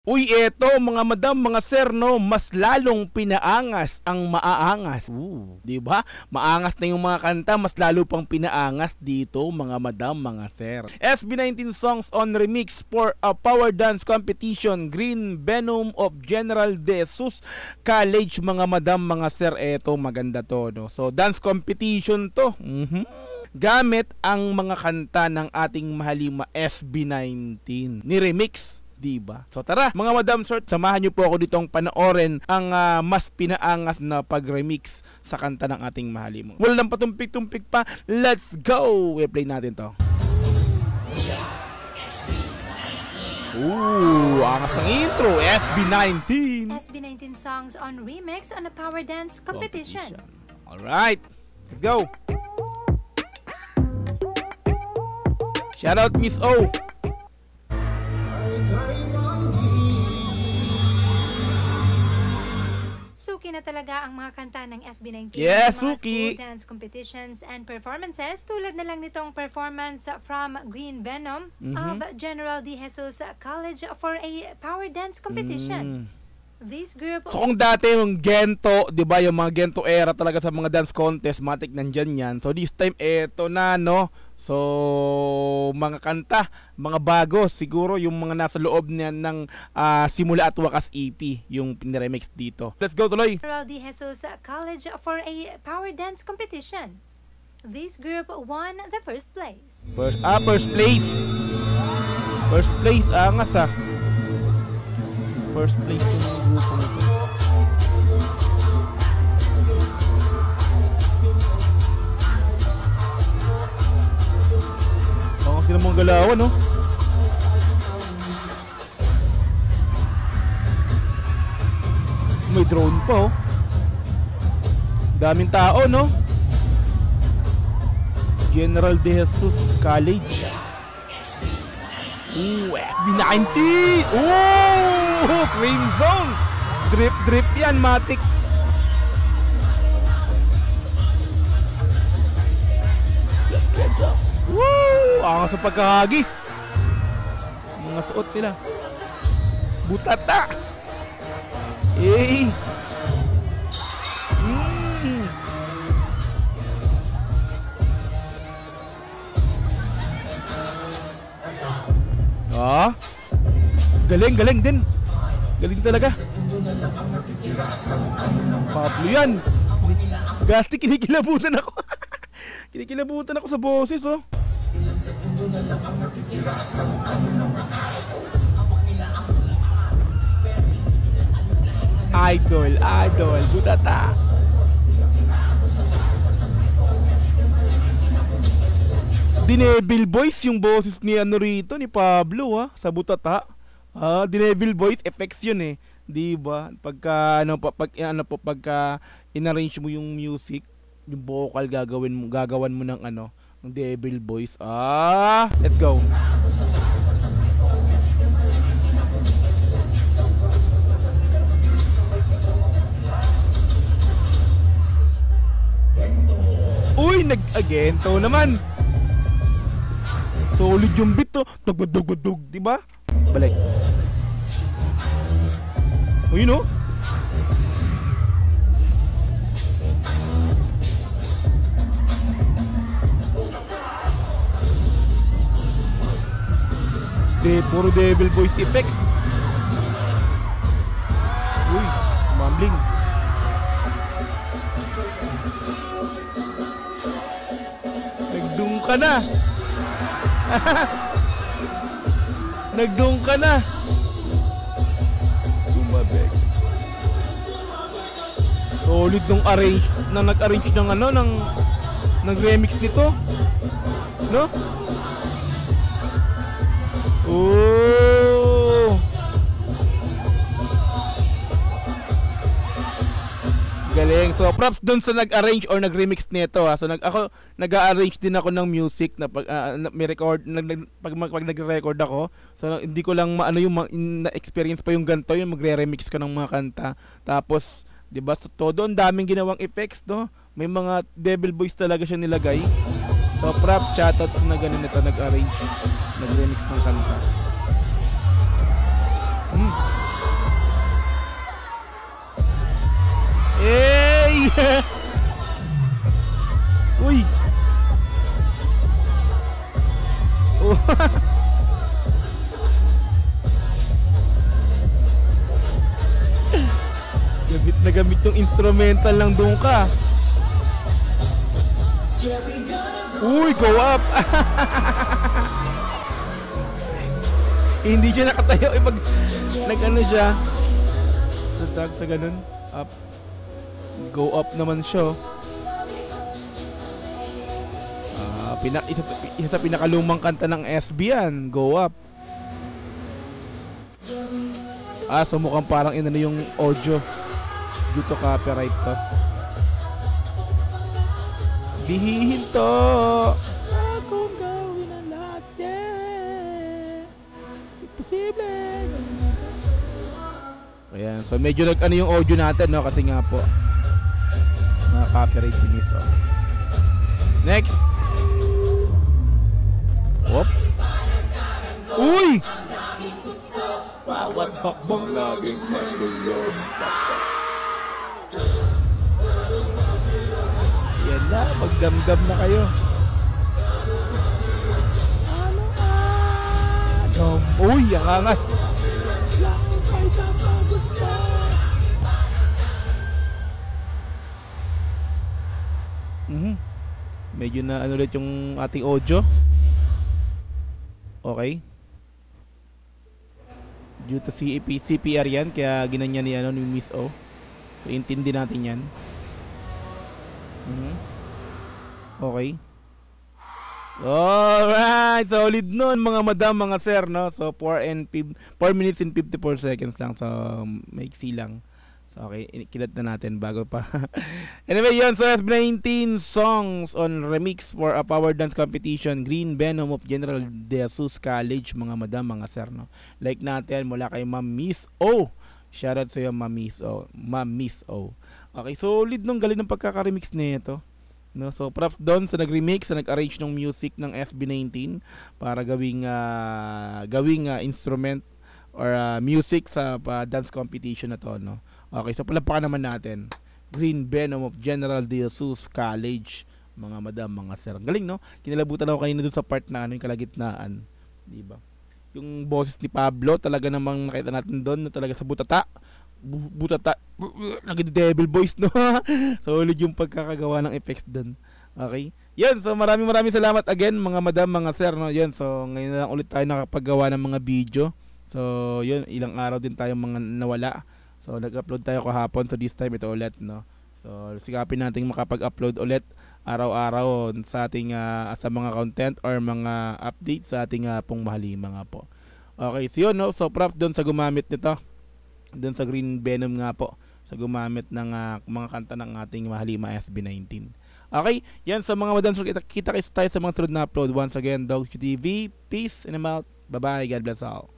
Uy, eto mga madam, mga sir, no, mas lalong pinaangas ang maaangas. Di ba? Maangas na yung mga kanta, mas lalo pang pinaangas dito, mga madam, mga sir. SB19 songs on remix for a power dance competition, Green Venom of General De Jesus College, mga madam, mga sir. Eto, maganda to, no. So, dance competition to. Gamit ang mga kanta ng ating mahalima SB19. Ni-remix. Diba? So tara mga madam sir, samahan nyo po ako ditong panoorin ang mas pinaangas na pag-remix sa kanta ng ating mahalimo. Wala nang patumpik-tumpik pa, let's go! I-play natin to. Angas ang intro, SB19. SB19 songs on remix on a power dance competition. Alright, let's go! Shout out Miss O. Suki na talaga ang mga kanta ng SB19 yes, sa mga suki. school dance competitions and performances, tulad na lang nitong performance from Green Venom of General De Jesus College for a power dance competition. This group... So kung dati yung Gento, di ba, yung mga Gento era talaga sa mga dance contest, matik nandyan yan. So this time, eto na, no? So, mga kanta, mga bago, siguro yung mga nasa loob niya ng Simula at Wakas EP, yung piniremix dito. Let's go tuloy! General De Jesus College for a power dance competition. This group won the first place. First place! First place, angas ah. First place yung grupo nito. Ang sinamang galawan, no? May drone pa, oh. Daming tao, no? General De Jesus College. SB19! Flame Zone! Drip yan, matik. Angas sa pagkakagis. Mga suot nila. Butata! Galing din. Galing talaga. Pablo yan. Gasti, kinikilabutan ako. Kinikilabutan ako sa boses, oh. Idol, butata. Dinevil voice yung boses ni ano rito, ni Pablo, ha, sa butata. Dinevil voice effects yun eh. Di ba? Pagka in-arrange mo yung music, yung vocal gagawan mo ng ng devil voice. Let's go. Uy, nag-agento naman. Solid yung beat to. Dug, di ba? Balik. Uy, no? Puro devil voice effects. Uy, mumbling. Nagdung ka na. Nagdung ka na. Tumabek. Solid nung arrange na nag-arrange ng nag-remix nito. No? Galing. So props dun sa nag-arrange or nag-remix nito, ha. So ako nag-arrange din ako ng music na pag may record pag nagre-record ako. So hindi ko lang maano yung na-experience pa yung ganto, yung magre-remix ko ng mga kanta. Tapos 'di ba, so todo ang daming ginawang effects, no? May mga devil voice talaga siya nilagay. So props, shoutouts na ganun nito nag-arrange, nag-remix ng kanta. Hey! Uy! Oh. Gamit na gamit yung instrumental lang doon ka. Uy, go up! Hindi siya nakatayo. Nag-ano siya. Sa ganun. Up. Go up naman siya. Isa sa pinakalumang kanta ng SB yan. Go up. So mukhang parang inano yung audio due to copyright to. Dihihin to. Akong gawin ang lahat, yeah. Imposible. Ayan, so medyo nag-ano yung audio natin, no? Kasi nga po copyright si Miss O. Next. Whoop. Uy! Bawat hakbang laging magulo. Yan na, magdamdam na kayo. Uy, ang angas. Medyo na ano ulit yung ating audio. Okay. Due to CPR yan, kaya ginanyan ni Miss O. So intindi natin yan. Okay. Alright, solid nun mga madam, mga sir, no? So 4 minutes and 54 seconds lang. So maiksi lang. So okay, kilat na natin bago pa. Anyway, yun. So SB19 songs on remix for a power dance competition, Green Venom of General De Jesus College, mga madam, mga sir, no? Like natin mula kay Ma'am Miss O. Shoutout sa iyo, Ma'am Miss O. Ma'am Miss O. Okay, solid nung galing ng pagkaka-remix nito. No, so props doon sa nag-remix, sa nag-arrange ng music ng SB19 para gawing instrument or music sa dance competition na to, no. Okay, so palapakan naman natin. Green Venom of General De Jesus College, mga madam, mga sir. Galing, no? Kinalabutan ako kanina doon sa part na yung kalagitnaan, di ba? Yung boses ni Pablo, talaga namang nakita natin doon na talaga sa butata, nag-devil voice, no? Solid yung pagkakagawa ng effects doon. Okay? Yan, so maraming salamat again, mga madam, mga sir, no? Yan, so ngayon na lang ulit tayo nakapaggawa ng mga video. So, yun, ilang araw din tayo mga nawala. So, nag-upload tayo kahapon, so this time ito ulit, no? So, sikapin natin makapag-upload ulit araw-araw sa ating sa mga content or mga update sa ating pong Mahalima nga po. Okay, so yun, no? So, props doon sa gumamit nito. Doon sa Green Venom nga po, sa gumamit ng mga kanta ng ating Mahalima SB19. Okay, yan sa mga madam, so kita tayo sa mga sunod na upload. Once again, Dog TV, peace and I'm out. Bye-bye, God bless all.